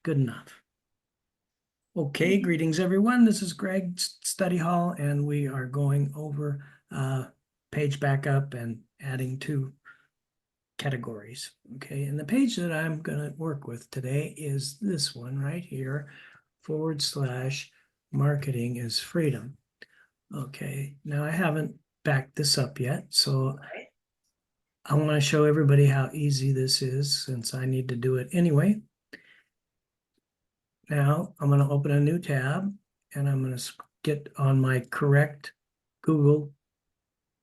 Good enough. Okay, greetings everyone. This is Greg Study Hall, and we are going over page backup and adding two categories. Okay, and the page that I'm going to work with today is this one right here, / marketing is freedom. Okay, now I haven't backed this up yet, so I want to show everybody how easy this is since I need to do it anyway. Now I'm going to open a new tab and I'm going to get on my correct Google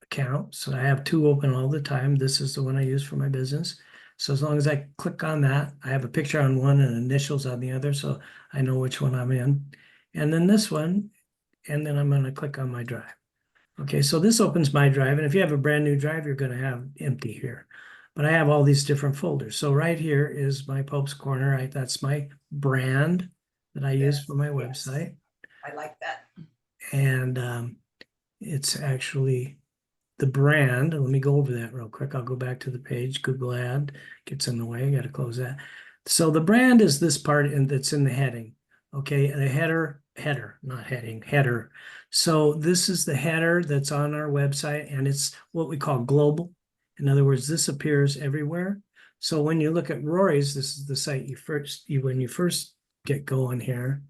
account. So I have two open all the time. This is the one I use for my business. So as long as I click on that, I have a picture on one and initials on the other, so I know which one I'm in. And then this one, and then I'm going to click on my drive. Okay, so this opens my drive, and if you have a brand new drive, you're going to have empty here. But I have all these different folders. So right here is my Pope's Corner. Right, that's my brand that I use for my website. I like that. And it's actually the brand. Let me go over that real quick. I'll go back to the page. Google ad gets in the way. I got to close that. So the brand is this part that's in the heading. Okay, the header, not heading, header. So this is the header that's on our website, and it's what we call global. In other words, this appears everywhere. So when you look at Rory's, this is the site when you first get going here.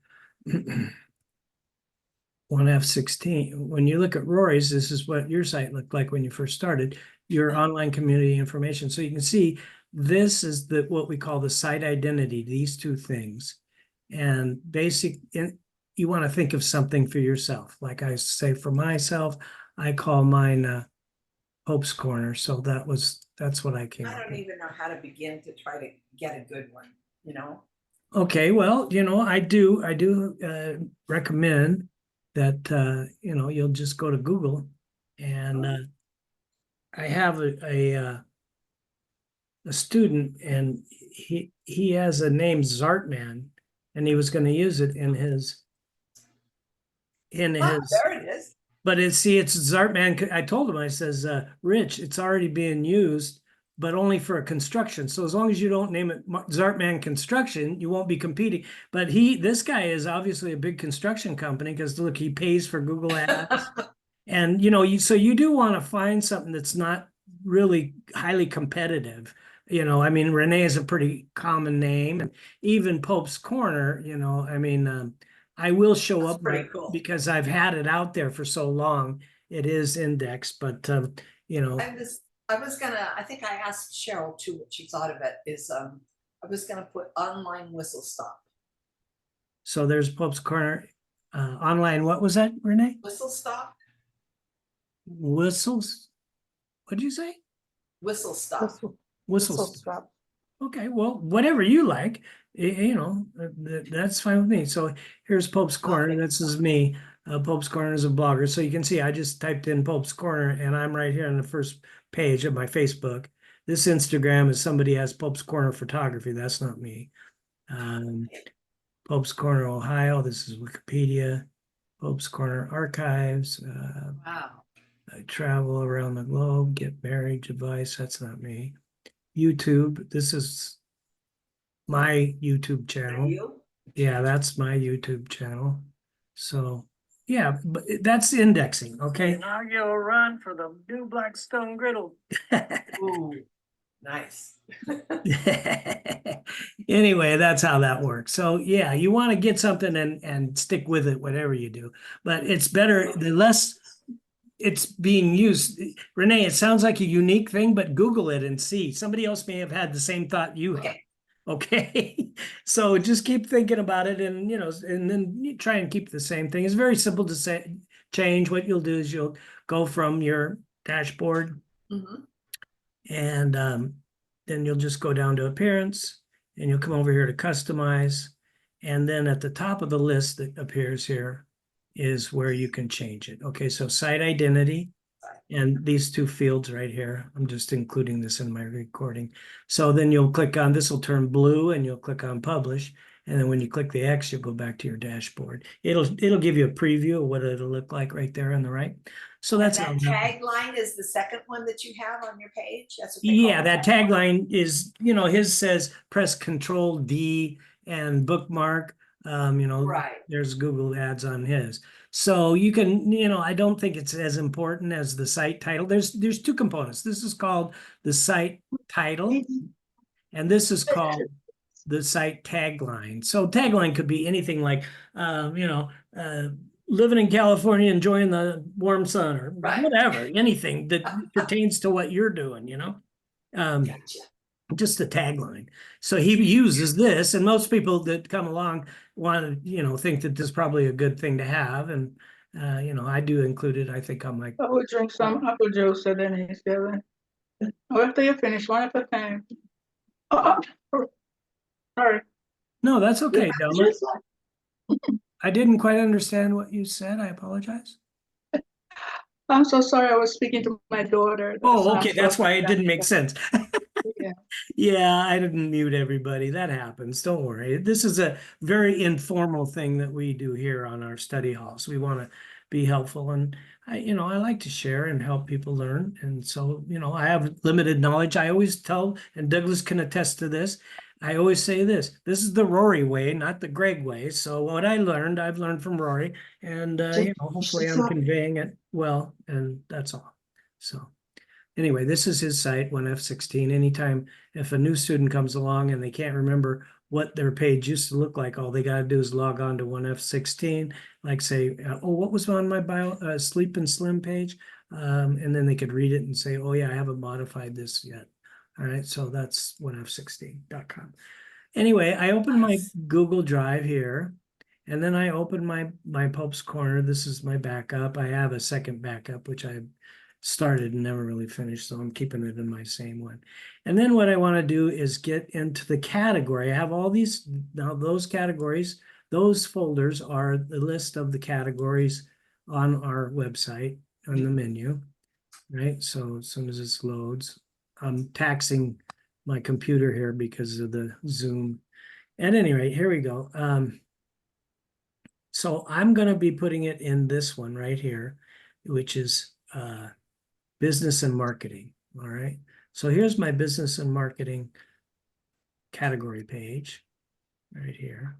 1F16. When you look at Rory's, this is what your site looked like when you first started, your online community information. So you can see this is what we call the site identity, these two things. And you want to think of something for yourself. Like I say for myself, I call mine Pope's Corner. So that's what I came up with. I don't even know how to begin to try to get a good one, you know? Okay, well, I do recommend that you'll just go to Google, and I have a student, and he has a name Zartman, and he was going to use it in his there it is. But it's Zartman. I told him, I says, Rich, it's already being used, but only for a construction. So as long as you don't name it Zartman Construction, you won't be competing. But this guy is obviously a big construction company because look, he pays for Google Ads. And so you do want to find something that's not really highly competitive. I mean, Renee is a pretty common name, and even Pope's Corner, I will show up because I've had it out there for so long. It is indexed, but I think I asked Cheryl too what she thought of it. I was gonna put online whistle stop. So there's Pope's Corner. Online, what was that, Renee? Whistle stop. Whistles? What did you say? Whistle stop. Whistle stop. Okay, well, whatever you like, that's fine with me. So here's Pope's Corner. This is me. Pope's Corner is a blogger. So you can see I just typed in Pope's Corner, and I'm right here on the first page of my Facebook. This Instagram is somebody has Pope's Corner Photography. That's not me. Pope's Corner, Ohio. This is Wikipedia. Pope's Corner Archives. Wow. I travel around the globe, get married, device. That's not me. YouTube. This is my YouTube channel. Yeah, that's my YouTube channel. So yeah, but that's indexing. Okay. Now you'll run for the new Blackstone griddle. Ooh, nice. Anyway, that's how that works. So yeah, you want to get something and stick with it, whatever you do. But it's better the less it's being used. Renee, it sounds like a unique thing, but Google it and see. Somebody else may have had the same thought you had. Okay. So just keep thinking about it, and and then you try and keep the same thing. It's very simple to change. What you'll do is you'll go from your dashboard, and then you'll just go down to appearance, and you'll come over here to customize, and then at the top of the list that appears here is where you can change it. Okay, so site identity and these two fields right here. I'm just including this in my recording. So then you'll click on, this will turn blue, and you'll click on publish. And then when you click the X, you'll go back to your dashboard. It'll give you a preview of what it'll look like right there on the right. So that's that tagline is the second one that you have on your page. That's what that tagline is, his says press Control D and bookmark. Right. There's Google ads on his. So you can, I don't think it's as important as the site title. There's two components. This is called the site title, and this is called the site tagline. So tagline could be anything like, living in California, enjoying the warm sun, or Right. whatever, anything that pertains to what you're doing, Gotcha. just a tagline. So he uses this, and most people that come along want to, think that this is probably a good thing to have. And, I do include it, I think, on my. I would drink some apple juice and then he's given. Oh, after you finish, one at a time. Sorry. No, that's okay, Delma. Juice. I didn't quite understand what you said. I apologize. I'm so sorry. I was speaking to my daughter. Oh, okay. That's why it didn't make sense. Yeah. Yeah, I didn't mute everybody. That happens. Don't worry. This is a very informal thing that we do here on our study halls. We want to be helpful, and I like to share and help people learn. And so, I have limited knowledge. I always tell, and Douglas can attest to this. I always say this is the Rory way, not the Greg way. So what I've learned from Rory, and hopefully I'm conveying it well, and that's all. So anyway, this is his site, 1F16. Anytime if a new student comes along and they can't remember what their page used to look like, all they got to do is log on to 1F16, like say, what was on my Sleep and Slim page? And then they could read it and say, oh yeah, I haven't modified this yet. All right, so that's 1F16.com. Anyway, I opened my Google Drive here, and then I opened my Pope's Corner. This is my backup. I have a second backup, which I started and never really finished, so I'm keeping it in my same one. And then what I want to do is get into the category. I have all these, now those categories, those folders are the list of the categories on our website on the menu, right? So as soon as this loads, I'm taxing my computer here because of the Zoom. At any rate, here we go. So I'm going to be putting it in this one right here, which is business and marketing. All right. So here's my business and marketing category page right here.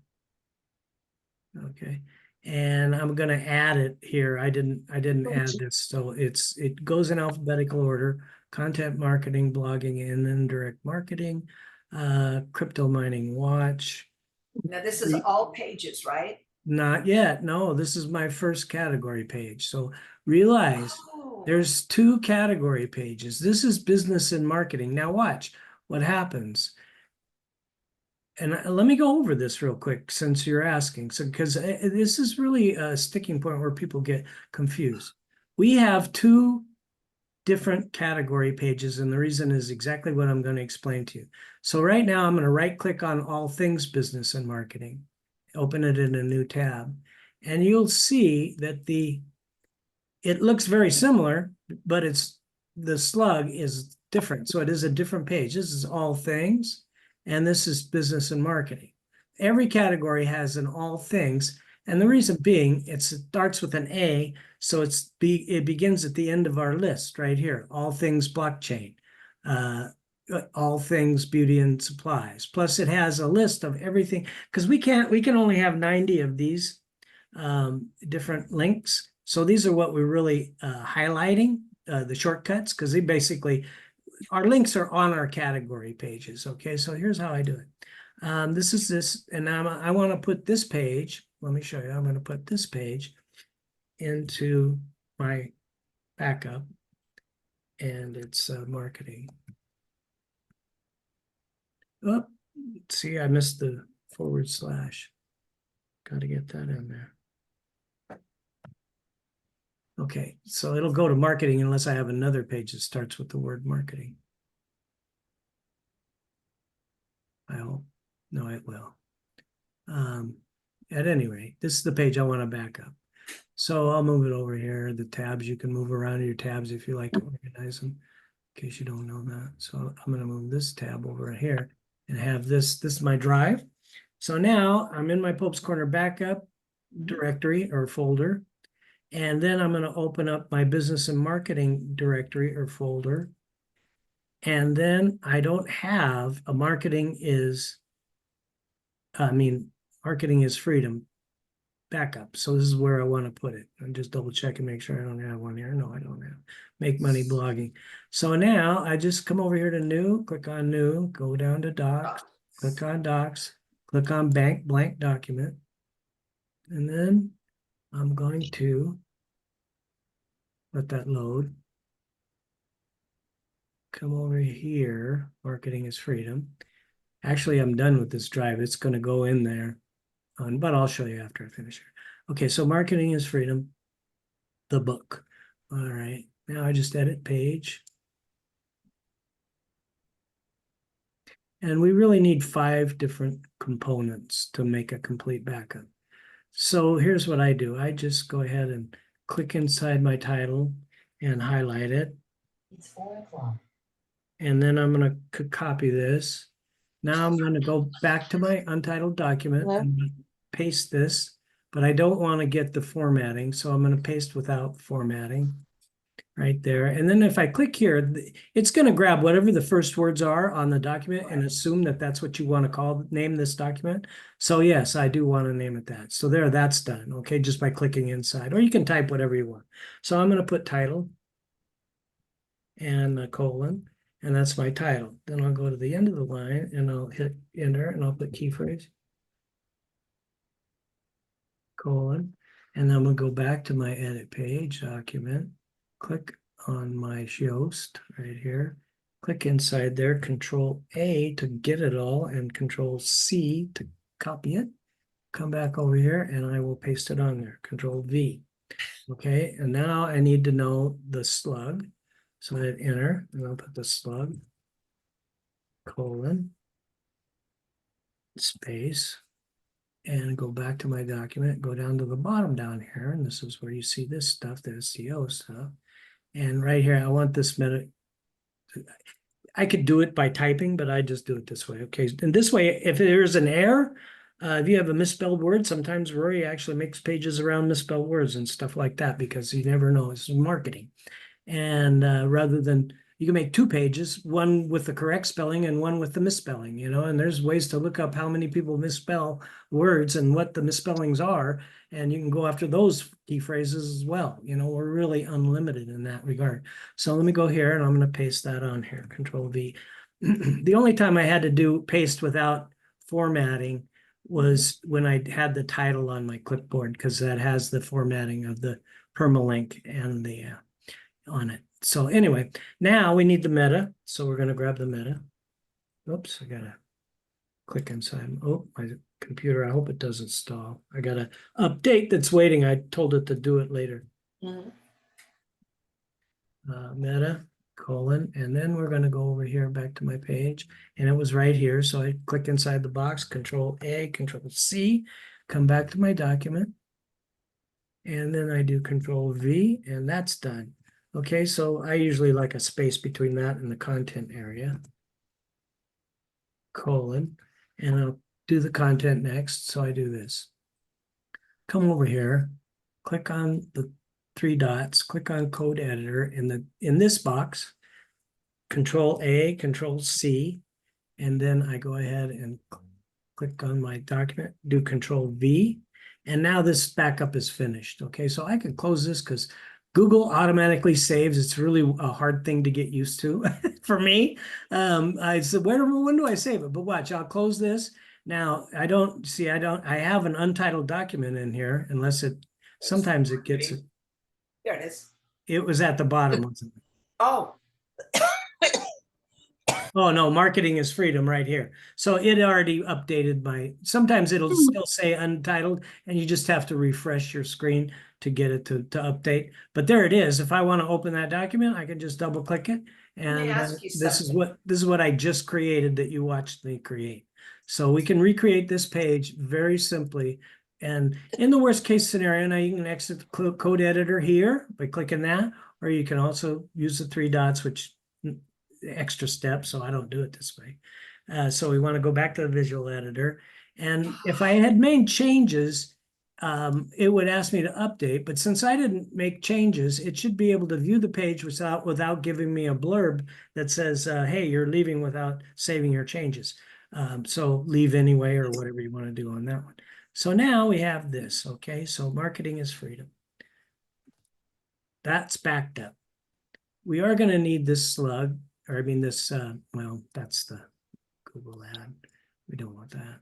Okay. And I'm going to add it here. I didn't add this. So it goes in alphabetical order: content marketing, blogging, and then direct marketing, crypto mining watch. Now this is all pages, right? Not yet. No, this is my first category page. So realize there's two category pages. This is business and marketing. Now watch what happens. And let me go over this real quick since you're asking. So, because this is really a sticking point where people get confused. We have two different category pages, and the reason is exactly what I'm going to explain to you. So right now I'm going to right click on all things business and marketing, open it in a new tab, and you'll see that it looks very similar, but the slug is different. So it is a different page. This is all things, and this is business and marketing. Every category has an all things, and the reason being, it starts with an A, so it begins at the end of our list right here. All things blockchain, all things beauty and supplies. Plus, it has a list of everything, because we can only have 90 of these different links. So these are what we're really highlighting, the shortcuts, because our links are on our category pages. Okay, so here's how I do it. This is this, and now I want to put this page. Let me show you. I'm going to put this page into my backup, and it's marketing. Oh, see, I missed the /. Got to get that in there. Okay, so it'll go to marketing unless I have another page that starts with the word marketing. I hope. No, it will. At any rate, this is the page I want to back up. So I'll move it over here. The tabs, you can move around your tabs if you like to organize them, in case you don't know that. So I'm going to move this tab over here and have this is my drive. So now I'm in my Pope's Corner backup directory or folder. And then I'm going to open up my business and marketing directory or folder. And then I don't have a marketing is marketing is freedom backup. So this is where I want to put it. I'm just double check and make sure I don't have one here. No, I don't have. Make money blogging. So now I just come over here to new, click on new, go down to docs, click on docs, click on blank document. And then I'm going to let that load. Come over here, marketing is freedom. Actually, I'm done with this drive. It's going to go in there, but I'll show you after I finish here. Okay, so marketing is freedom, the book. All right, now I just edit page. And we really need 5 different components to make a complete backup. So here's what I do. I just go ahead and click inside my title and highlight it. It's 4 o'clock. And then I'm going to copy this. Now I'm going to go back to my untitled document and paste this, but I don't want to get the formatting. So I'm going to paste without formatting right there. And then if I click here, it's going to grab whatever the first words are on the document and assume that that's what you want to name this document. So yes, I do want to name it that. So there, that's done. Okay, just by clicking inside, or you can type whatever you want. So I'm going to put title and a colon. And that's my title. Then I'll go to the end of the line and I'll hit enter and I'll put key phrase, colon, and then we'll go back to my edit page document, click on my Yoast right here, click inside there, Control A to get it all and Control C to copy it. Come back over here and I will paste it on there, Control V. Okay, and now I need to know the slug. So I hit enter, and I'll put the slug, colon, space, and go back to my document, go down to the bottom down here, and this is where you see this stuff, the SEO stuff. And right here, I want this meta. I could do it by typing, but I just do it this way. Okay, and this way, if there's an error, if you have a misspelled word, sometimes Rory actually makes pages around misspelled words and stuff like that because you never know. It's marketing. And rather than, you can make 2 pages, one with the correct spelling and one with the misspelling, and there's ways to look up how many people misspell words and what the misspellings are, and you can go after those key phrases as well. We're really unlimited in that regard. So let me go here and I'm going to paste that on here, Control V. The only time I had to do paste without formatting was when I had the title on my clipboard, because that has the formatting of the permalink and the on it. So anyway, now we need the meta. So we're going to grab the meta. Oops, I got to click inside. Oh, my computer, I hope it doesn't stall. I got an update that's waiting. I told it to do it later. Meta, colon, and then we're going to go over here back to my page. And it was right here. So I click inside the box, Control A, Control C, come back to my document. And then I do Control V, and that's done. Okay, so I usually like a space between that and the content area, colon, and I'll do the content next. So I do this. Come over here, click on the 3 dots, click on code editor in this box, Control A, Control C, and then I go ahead and click on my document, do Control V, and now this backup is finished. Okay, so I can close this because Google automatically saves. It's really a hard thing to get used to for me. I said, when do I save it? But watch, I'll close this. Now, I have an untitled document in here unless sometimes it gets it. There it is. It was at the bottom, wasn't it? Oh, Oh, no, marketing is freedom right here. So it already updated sometimes it'll still say untitled and you just have to refresh your screen to get it to update. But there it is. If I want to open that document, I can just double click it. And this is what I just created that you watched me create. So we can recreate this page very simply. And in the worst case scenario, now you can exit the code editor here by clicking that, or you can also use the 3 dots, which extra step, so I don't do it this way. So we want to go back to the visual editor. And if I had made changes, it would ask me to update. But since I didn't make changes, it should be able to view the page without giving me a blurb that says, hey, you're leaving without saving your changes. So leave anyway, or whatever you want to do on that one. So now we have this, okay? So marketing is freedom. That's backed up. We are going to need this slug, or I mean this, well, that's the Google ad. We don't want that.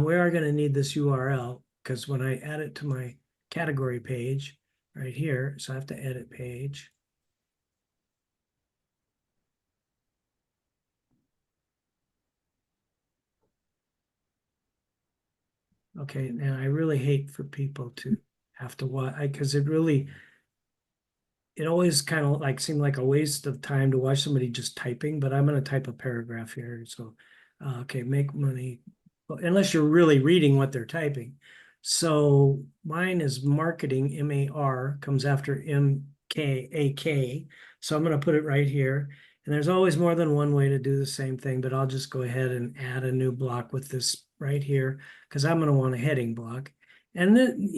We are going to need this URL because when I add it to my category page right here, so I have to edit page. Okay, now I really hate for people to have to watch, because it always kind of like seemed like a waste of time to watch somebody just typing, but I'm going to type a paragraph here. So, okay, make money, unless you're really reading what they're typing. So mine is marketing, M-A-R, comes after M-K-A-K. So I'm going to put it right here. And there's always more than one way to do the same thing, but I'll just go ahead and add a new block with this right here, because I'm going to want a heading block. And then,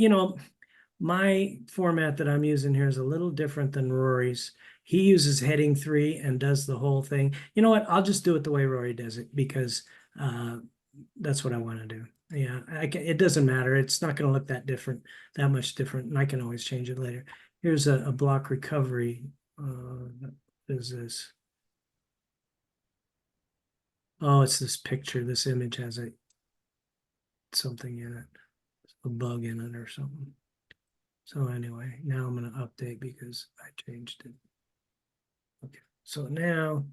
my format that I'm using here is a little different than Rory's. He uses heading 3 and does the whole thing. You know what? I'll just do it the way Rory does it, because that's what I want to do. Yeah, it doesn't matter. It's not going to look that much different, and I can always change it later. Here's a block recovery. What is this? Oh, it's this picture. This image has something in it, a bug in it or something. So anyway, now I'm going to update because I changed it. Okay, so now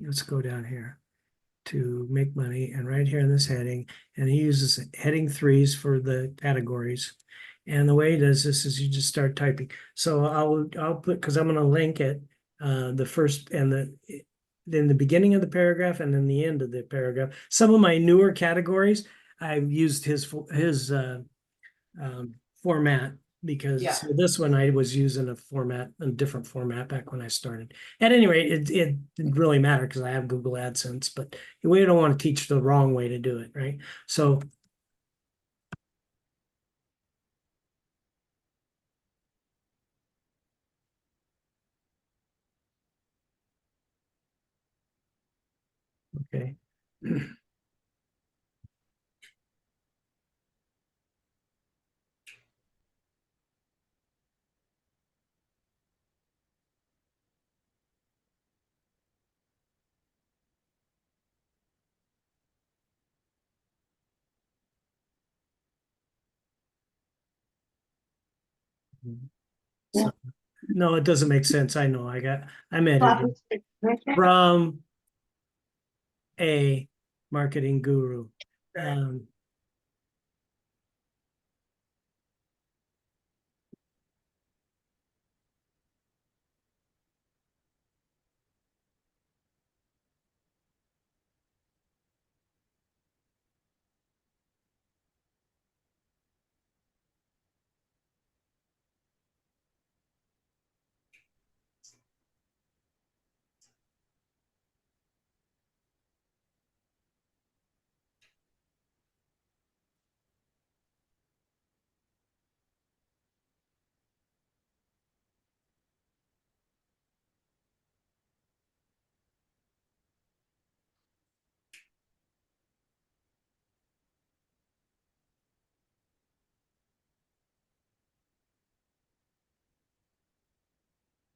let's go down here to make money, and right here in this heading, and he uses heading 3s for the categories. And the way he does this is you just start typing. So I'll put, because I'm going to link it, the first and then the beginning of the paragraph and then the end of the paragraph. Some of my newer categories, I've used his format, because Yeah. this one I was using a different format back when I started. At any rate, it didn't really matter because I have Google AdSense, but we don't want to teach the wrong way to do it, right? So okay. So, no, it doesn't make sense. I know. I'm editing from a marketing guru.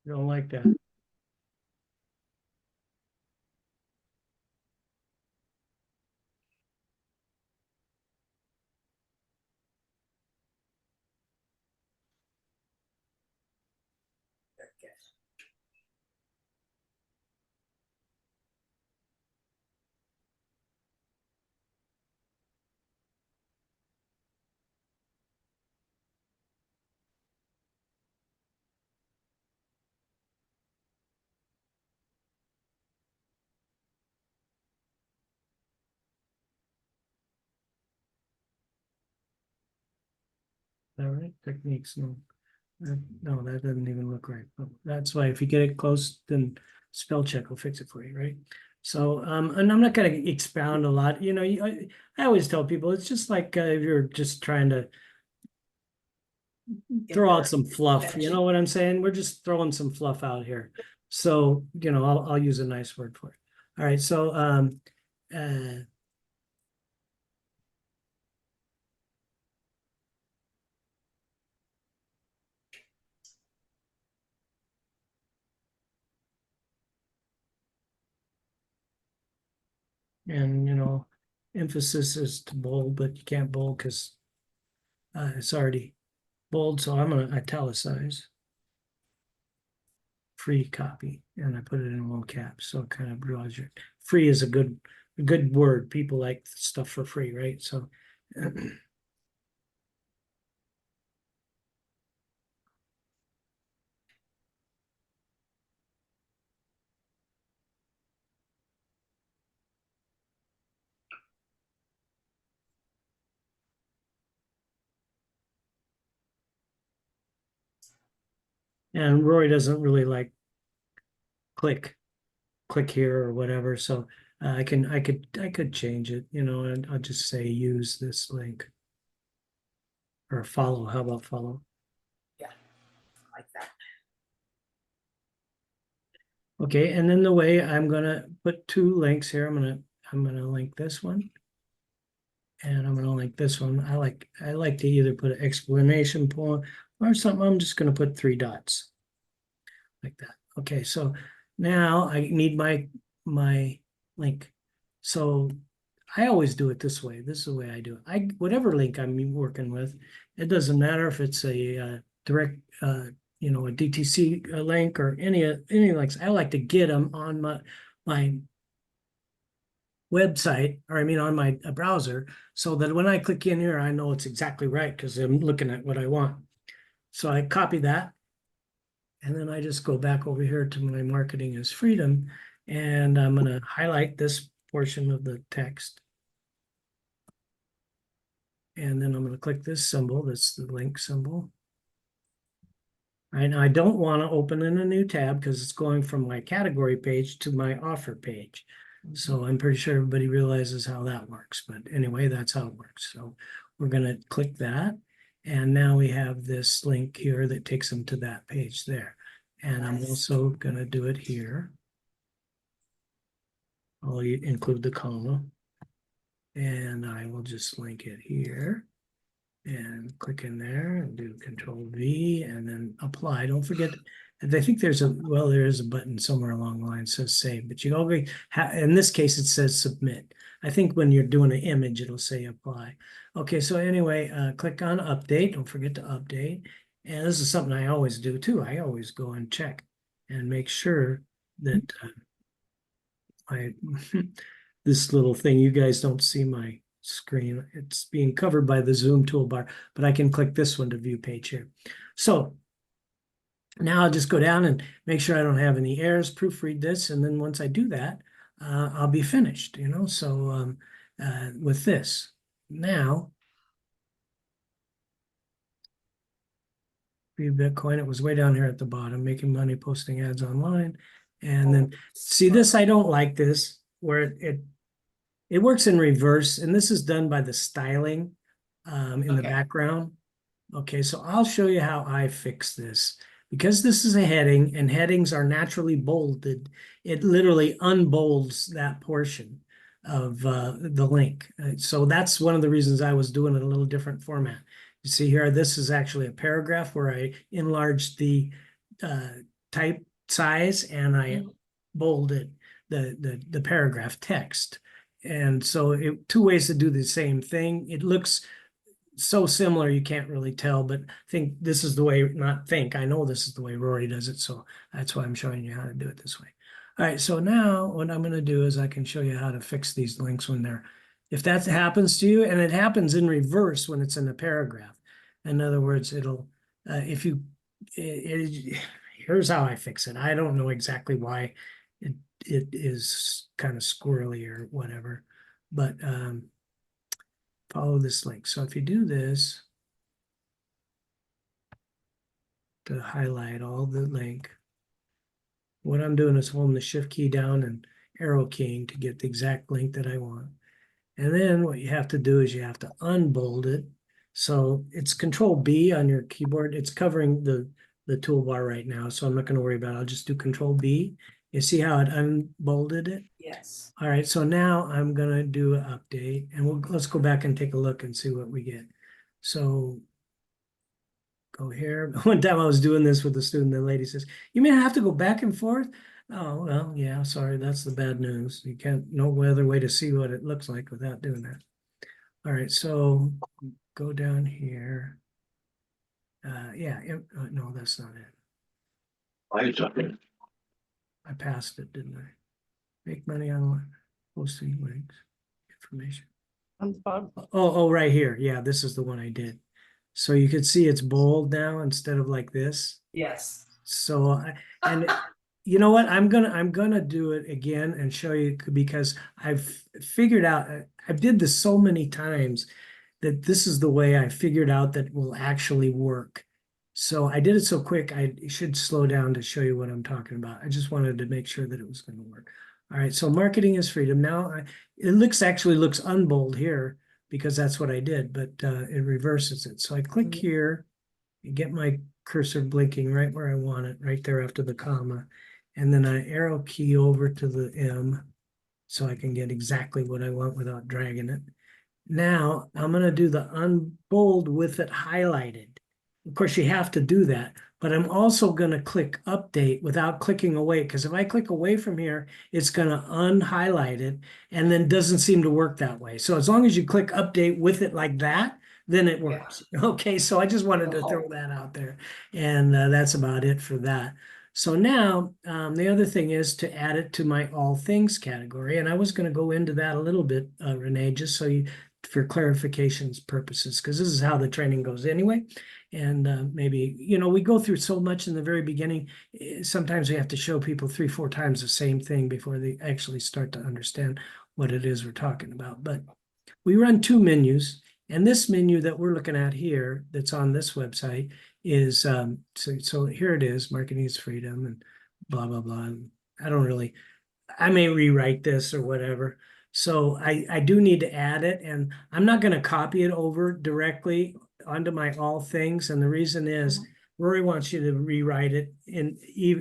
Don't like that. Okay. All right, techniques. No, no, that doesn't even look right. Oh, that's why if you get it close, then spell check will fix it for you, right? So, and I'm not going to expound a lot. I always tell people it's just like if you're just trying to throw out some fluff. You know what I'm saying? We're just throwing some fluff out here. So, I'll use a nice word for it. All right, so and emphasis is to bold, but you can't bold because it's already bold, so I'm gonna italicize free copy, and I put it in all caps, so it kind of draws your free is a good word. People like stuff for free, right? So and Roy doesn't really like click here or whatever, so I could change it, and I'll just say use this link or follow. How about follow? Like that. Okay, and then the way I'm gonna put two links here, I'm gonna link this one. And I'm gonna link this one. I like to either put an exclamation point or something. I'm just gonna put 3 dots like that. Okay, so now I need my link. So I always do it this way. This is the way I do it. Whatever link I'm working with, it doesn't matter if it's a direct a DTC link or any links. I like to get them on my website, or I mean on my browser, so that when I click in here, I know it's exactly right because I'm looking at what I want. So I copy that, and then I just go back over here to my marketing is freedom, and I'm going to highlight this portion of the text. And then I'm going to click this symbol, that's the link symbol. Right now, I don't want to open in a new tab because it's going from my category page to my offer page. So I'm pretty sure everybody realizes how that works. But anyway, that's how it works. So we're going to click that. And now we have this link here that takes them to that page there. And I'm also going to do it here. I'll include the comma. And I will just link it here. And click in there and do Control V and then apply. Don't forget, I think there is a button somewhere along the line that says save, but you already in this case it says submit. I think when you're doing an image, it'll say apply. Okay, so anyway, click on update. Don't forget to update. And this is something I always do too. I always go and check and make sure that this little thing, you guys don't see my screen. It's being covered by the Zoom toolbar, but I can click this one to view page here. So now I'll just go down and make sure I don't have any errors, proofread this, and then once I do that, I'll be finished, So with this, now, free Bitcoin, it was way down here at the bottom, making money posting ads online. And then, see this, I don't like this, where it works in reverse, and this is done by the styling in the background. Okay, so I'll show you how I fix this. Because this is a heading and headings are naturally bolded, it literally unbolds that portion of the link. So that's one of the reasons I was doing it a little different format. You see here, this is actually a paragraph where I enlarged the type size and I bolded the paragraph text. And so two ways to do the same thing. It looks so similar you can't really tell, but I think this is the way, I know this is the way Rory does it, so that's why I'm showing you how to do it this way. All right, so now what I'm going to do is I can show you how to fix these links when if that happens to you, and it happens in reverse when it's in a paragraph. In other words, it'll, here's how I fix it. I don't know exactly why it is kind of squirrely or whatever, but follow this link. So if you do this to highlight all the link, what I'm doing is holding the shift key down and arrow keying to get the exact link that I want. And then what you have to do is you have to unbold it. So it's Control B on your keyboard. It's covering the toolbar right now, so I'm not going to worry about it. I'll just do Control B You see how it unbolded it? Yes. All right, so now I'm gonna do an update and let's go back and take a look and see what we get. So go here. One time I was doing this with a student, the lady says, "You mean I have to go back and forth?" Oh, well, yeah, sorry, that's the bad news. You can't, no other way to see what it looks like without doing that. All right, so go down here. Yeah, no, that's not it. I passed it, didn't I? Make money online, posting links, information. On the bottom. Oh, right here. Yeah, this is the one I did. So you could see it's bold now instead of like this. Yes. So and you know what? I'm gonna do it again and show you because I've figured out I did this so many times that this is the way I figured out that will actually work. So I did it so quick, I should slow down to show you what I'm talking about. I just wanted to make sure that it was going to work. All right, so marketing is freedom. Now it actually looks unbold here because that's what I did, but it reverses it. So I click here, you get my cursor blinking right where I want it, right there after the comma. And then I arrow key over to the M so I can get exactly what I want without dragging it. Now I'm going to do the unbold with it highlighted. Of course, you have to do that, but I'm also going to click update without clicking away, because if I click away from here, it's going to unhighlight it and then doesn't seem to work that way. So as long as you click update with it like that, then it works. Okay, so I just wanted to throw that out there, and that's about it for that. So now the other thing is to add it to my all things category, and I was going to go into that a little bit, Renee, just so you, for clarifications purposes, because this is how the training goes anyway. And maybe, we go through so much in the very beginning. Sometimes we have to show people 3-4 times the same thing before they actually start to understand what it is we're talking about. But we run 2 menus, and this menu that we're looking at here that's on this website is, so here it is, marketing is freedom and blah, blah, blah. I may rewrite this or whatever. So I do need to add it, and I'm not going to copy it over directly onto my all things. And the reason is Rory wants you to rewrite it and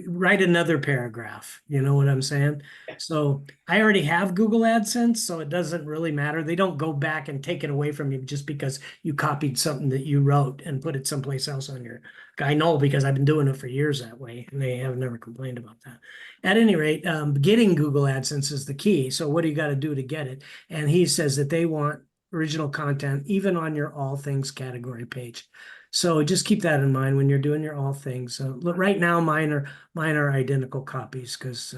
write another paragraph. You know what I'm saying? So I already have Google AdSense, so it doesn't really matter. They don't go back and take it away from you just because you copied something that you wrote and put it someplace else on your. I know because I've been doing it for years that way, and they have never complained about that. At any rate, getting Google AdSense is the key. So what do you got to do to get it? And he says that they want original content even on your all things category page. So just keep that in mind when you're doing your all things. Right now, mine are identical copies because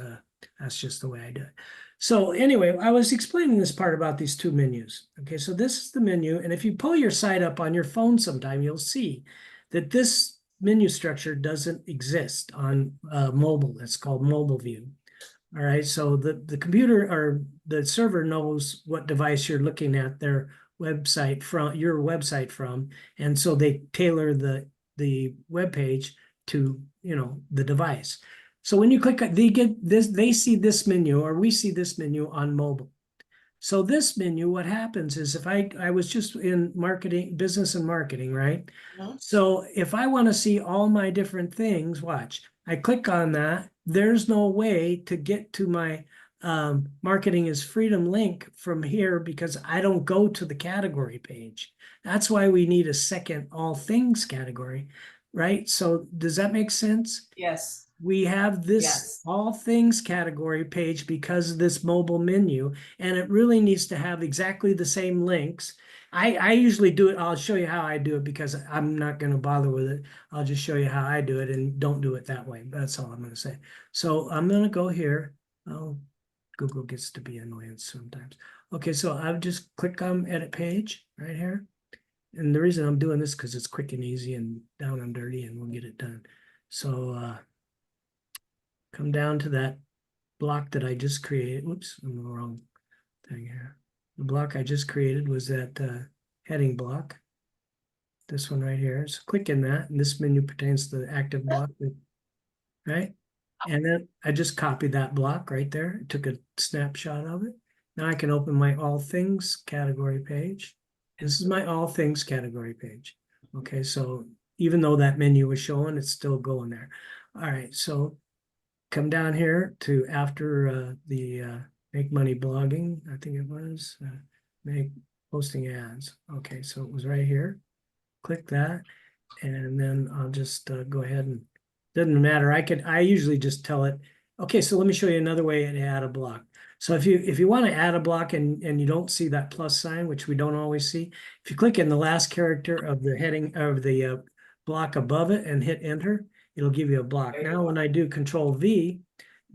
that's just the way I do it. So anyway, I was explaining this part about these 2 menus. Okay, so this is the menu, and if you pull your site up on your phone sometime, you'll see that this menu structure doesn't exist on mobile. It's called mobile view. All right, so the computer or the server knows what device you're looking at their website from, your website from, and so they tailor the web page to the device. So when you click, they get this, they see this menu, or we see this menu on mobile. So this menu, what happens is if I was just in marketing, business and marketing, right? So if I want to see all my different things, watch, I click on that. There's no way to get to my marketing is freedom link from here because I don't go to the category page. That's why we need a second all things category, right? So does that make sense? Yes. We have this Yes. all things category page because of this mobile menu, and it really needs to have exactly the same links. I usually do it. I'll show you how I do it because I'm not going to bother with it. I'll just show you how I do it and don't do it that way. That's all I'm going to say. So I'm going to go here. Oh, Google gets to be annoying sometimes. Okay, so I'll just click on edit page right here. And the reason I'm doing this because it's quick and easy and down and dirty and we'll get it done. So come down to that block that I just created. Whoops, I'm in the wrong thing here. The block I just created was that heading block. This one right here. So click in that, and this menu pertains to the active block, right? And then I just copied that block right there. Took a snapshot of it. Now I can open my all things category page. This is my all things category page. Okay, so even though that menu was showing, it's still going there. All right, so come down here to after the make money blogging, I think it was, make posting ads. Okay, so it was right here. Click that, and then I'll just go ahead and, doesn't matter. I usually just tell it, okay, so let me show you another way to add a block. So if you want to add a block and you don't see that plus sign, which we don't always see, if you click in the last character of the heading of the block above it and hit enter, it'll give you a block. Now when I do Control V,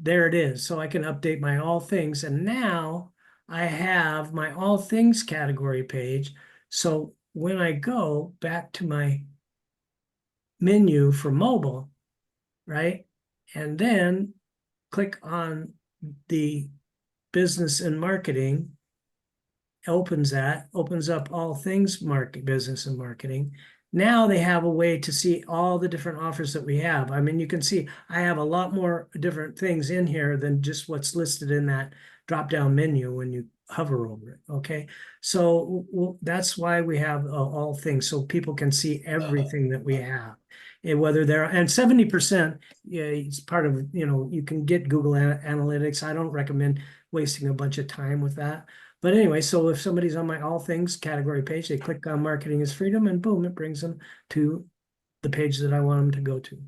there it is. So I can update my all things, and now I have my all things category page. So when I go back to my menu for mobile, right, and then click on the business and marketing, opens up all things market, business and marketing. Now they have a way to see all the different offers that we have. I mean, you can see I have a lot more different things in here than just what's listed in that drop-down menu when you hover over it. Okay, so that's why we have all things, so people can see everything that we have, and whether they're, and 70%, yeah, it's part of, you can get Google Analytics. I don't recommend wasting a bunch of time with that. But anyway, so if somebody's on my all things category page, they click on marketing is freedom, and boom, it brings them to the page that I want them to go to,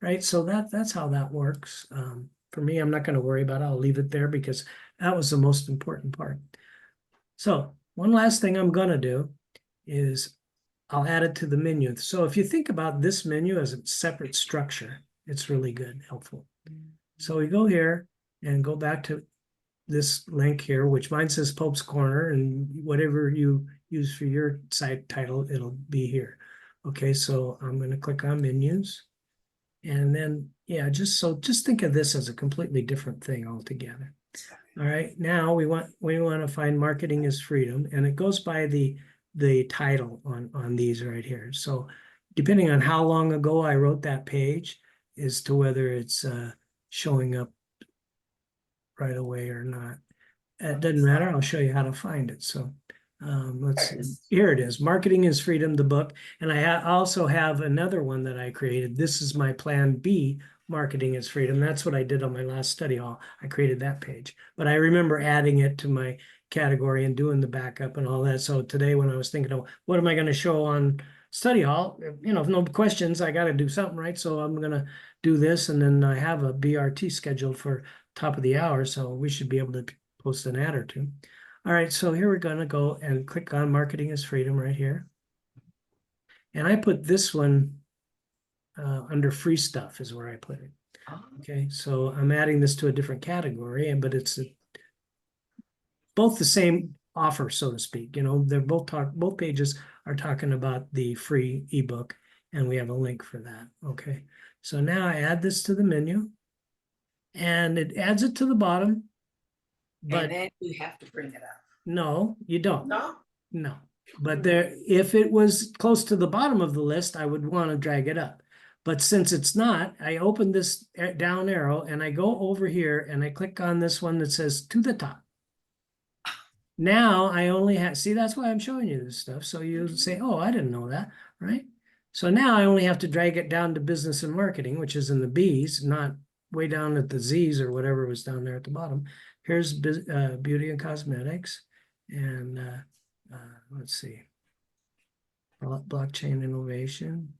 right? So that's how that works. For me, I'm not going to worry about it. I'll leave it there because that was the most important part. So one last thing I'm going to do is I'll add it to the menu. So if you think about this menu as a separate structure, it's really good, helpful. So we go here and go back to this link here, which mine says Pope's Corner, and whatever you use for your site title, it'll be here. Okay, so I'm going to click on menus, and then, yeah, just think of this as a completely different thing altogether. All right, now we want to find marketing is freedom, and it goes by the title on these right here. So depending on how long ago I wrote that page as to whether it's showing up right away or not. It doesn't matter. I'll show you how to find it. So let's see. Here it is. Marketing is Freedom, the book. And I also have another one that I created. This is my plan B, Marketing is Freedom. That's what I did on my last study hall. I created that page. But I remember adding it to my category and doing the backup and all that. So today when I was thinking, oh, what am I going to show on study hall? If no questions, I got to do something, right? So I'm going to do this. And then I have a BRT scheduled for top of the hour. So we should be able to post an ad or two. All right, so here we're going to go and click on Marketing is Freedom right here. And I put this one under free stuff is where I put it. Okay, so I'm adding this to a different category, but it's both the same offer, so to speak. They're both pages are talking about the free ebook, and we have a link for that. Okay, so now I add this to the menu, and it adds it to the bottom. But and then you have to bring it up. No, you don't. No. But if it was close to the bottom of the list, I would want to drag it up. But since it's not, I open this down arrow and I go over here and I click on this one that says to the top. Now I only have, see, that's why I'm showing you this stuff. So you say, oh, I didn't know that, right? So now I only have to drag it down to business and marketing, which is in the B's, not way down at the Z's or whatever was down there at the bottom. Here's beauty and cosmetics, and let's see, blockchain innovation,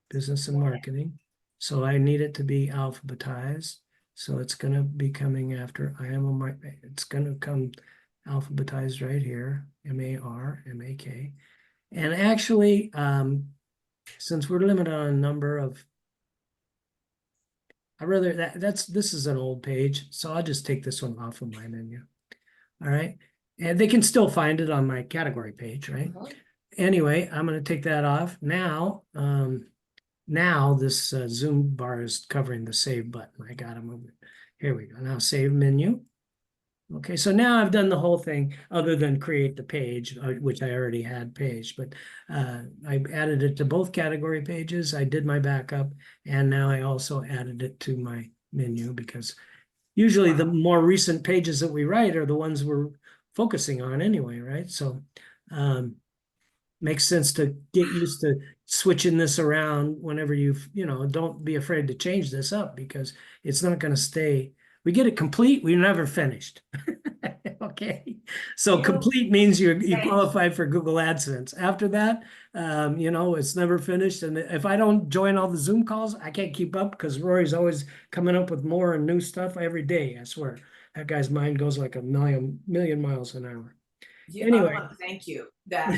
business and marketing. So I need it to be alphabetized. So it's going to be coming after it's going to come alphabetized right here, M-A-R-M-A-K. And actually, since we're limited on a number of, this is an old page, so I'll just take this one off of my menu. All right, and they can still find it on my category page, right? Anyway, I'm going to take that off now. Now this zoom bar is covering the save button. I got to move it. Here we go. Now save menu. Okay, so now I've done the whole thing other than create the page, which I already had page, but I added it to both category pages. I did my backup, and now I also added it to my menu because usually the more recent pages that we write are the ones we're focusing on anyway, right? So makes sense to get used to switching this around whenever don't be afraid to change this up because it's not going to stay. We get it complete, we're never finished. Okay, so You- complete means you Thanks. qualify for Google AdSense. After that, it's never finished. And if I don't join all the Zoom calls, I can't keep up because Rory's always coming up with more and new stuff every day. I swear, that guy's mind goes like a million miles an hour. I Anyway. want to thank you. That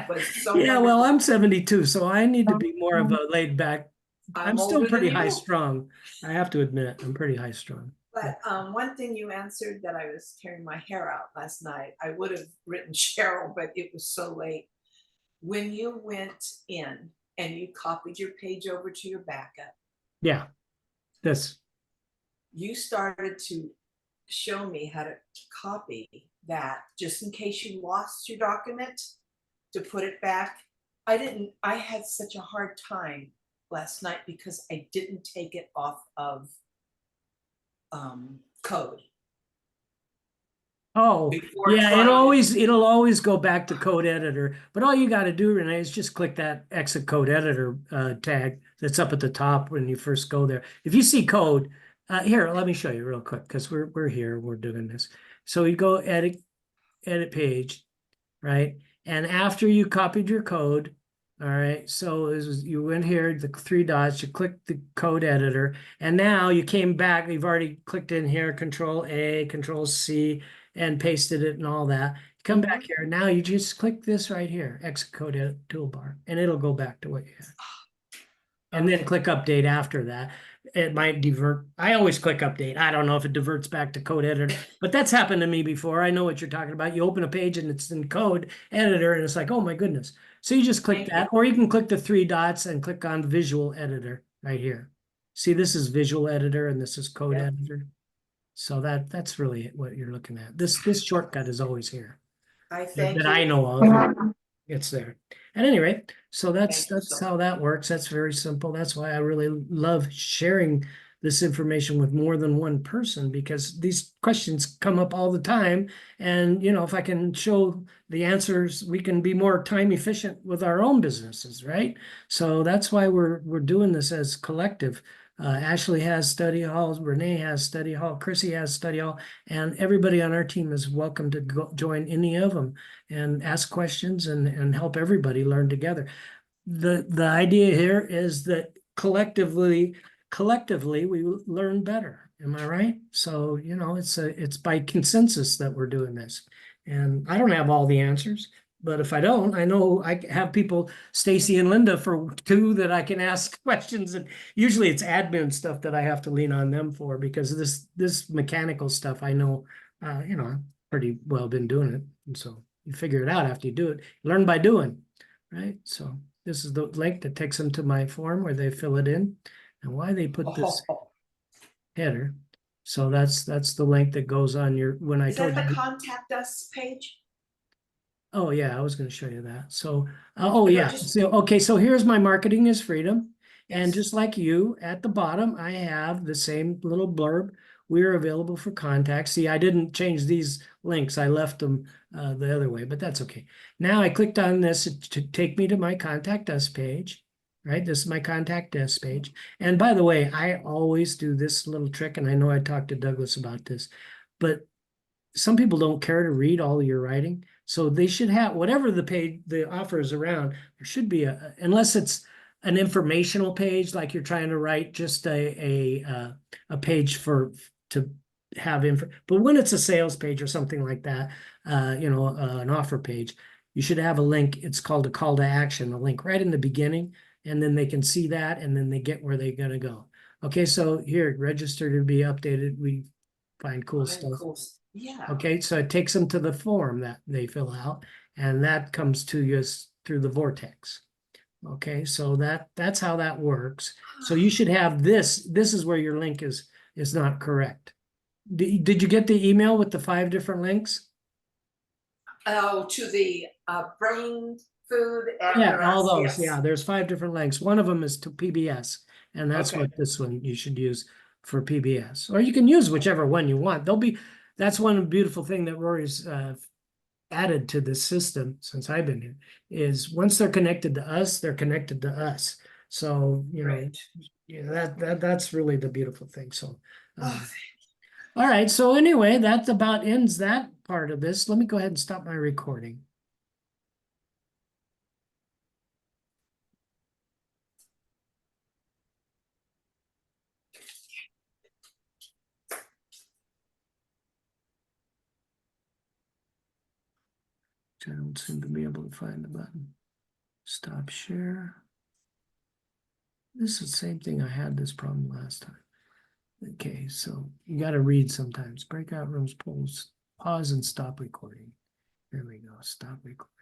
was so Yeah, well, wonderful. I'm 72, so I need to be more of a laid back. I'm still older than pretty you. high strung. I have to admit, I'm pretty high strung. But one thing you answered that I was tearing my hair out last night, I would have written Cheryl, but it was so late. When you went in and you copied your page over to your backup, Yeah, this. you started to show me how to copy that just in case you lost your document to put it back. I had such a hard time last night because I didn't take it off of code. Oh, Before yeah, trying it'll always go back to code editor. But all you got to do, Renee, is just click that exit code editor tag that's up at the top when you first go there. If you see code, here, let me show you real quick because we're here, we're doing this. So you go edit page, right? And after you copied your code, all right, so you went here, the 3 dots, you click the code editor, and now you came back, you've already clicked in here, Control A, Control C, and pasted it and all that. You come back here, now you just click this right here, exit code edit toolbar, and it'll go back to what you had. And then click update after that. It might divert. I always click update. I don't know if it diverts back to code editor, but that's happened to me before. I know what you're talking about. You open a page and it's in code editor and it's like, oh my goodness. So you just click that, or you can click the 3 dots and click on visual editor right here. See, this is visual editor and this is code editor. So that's really what you're looking at. This shortcut is always here. I thank That you. I know of. It's there. At any rate, so that's Thank you so how that works. That's very simple. That's why I really love sharing this information with more than one person because these questions come up all the time. And if I can show the answers, we can be more time efficient with our own businesses, right? So that's why we're doing this as collective. Ashley has study halls, Renee has study hall, Chrissy has study hall, and everybody on our team is welcome to join any of them and ask questions and help everybody learn together. The idea here is that collectively we learn better. Am I right? So, it's by consensus that we're doing this. And I don't have all the answers, but if I don't, I know I have people, Stacy and Linda, for 2 that I can ask questions. And usually it's admin stuff that I have to lean on them for because this mechanical stuff, I know, pretty well been doing it. And so you figure it out after you do it. Learn by doing, right? So this is the link that takes them to my form where they fill it in and why they put this header. So that's the link that goes on your, when I Is told that you. the contact us page? Oh yeah, I was going to show you that. So, oh No, yeah. just- So, okay. So here's my marketing is freedom. And Yes. just like you at the bottom, I have the same little blurb. We're available for contact. See, I didn't change these links. I left them the other way, but that's okay. Now I clicked on this to take me to my contact us page, right? This is my contact us page. And by the way, I always do this little trick, and I know I talked to Douglas about this, but some people don't care to read all your writing. So they should have whatever the offer is around. There should be unless it's an informational page, like you're trying to write just a page to have info. But when it's a sales page or something like that, an offer page, you should have a link. It's called a call to action, a link right in the beginning, and then they can see that, and then they get where they're gonna go. Okay, so here, register to be updated. We find cool stuff. Cool. Yeah. Okay, so it takes them to the form that they fill out, and that comes to you through the vortex. Okay, so that's how that works. So you should have this. This is where your link is not correct. Did you get the email with the 5 different links? Oh, to the brain food. Yeah, all those. Yes. Yeah, there's 5 different links. One of them is to PBS, and that's Okay. what this one you should use for PBS. Or you can use whichever one you want. That's one beautiful thing that Rory's added to this system since I've been here is once they're connected to us, they're connected to us. So, you know, Right. yeah, that's really the beautiful thing. So, Oh, all right. So anyway, that about ends that part of this. Let me go ahead and stop my recording. I don't seem to be able to find the button. Stop share. This is the same thing I had this problem last time. Okay, so you got to read sometimes. Breakout rooms, polls, pause and stop recording. There we go. Stop recording.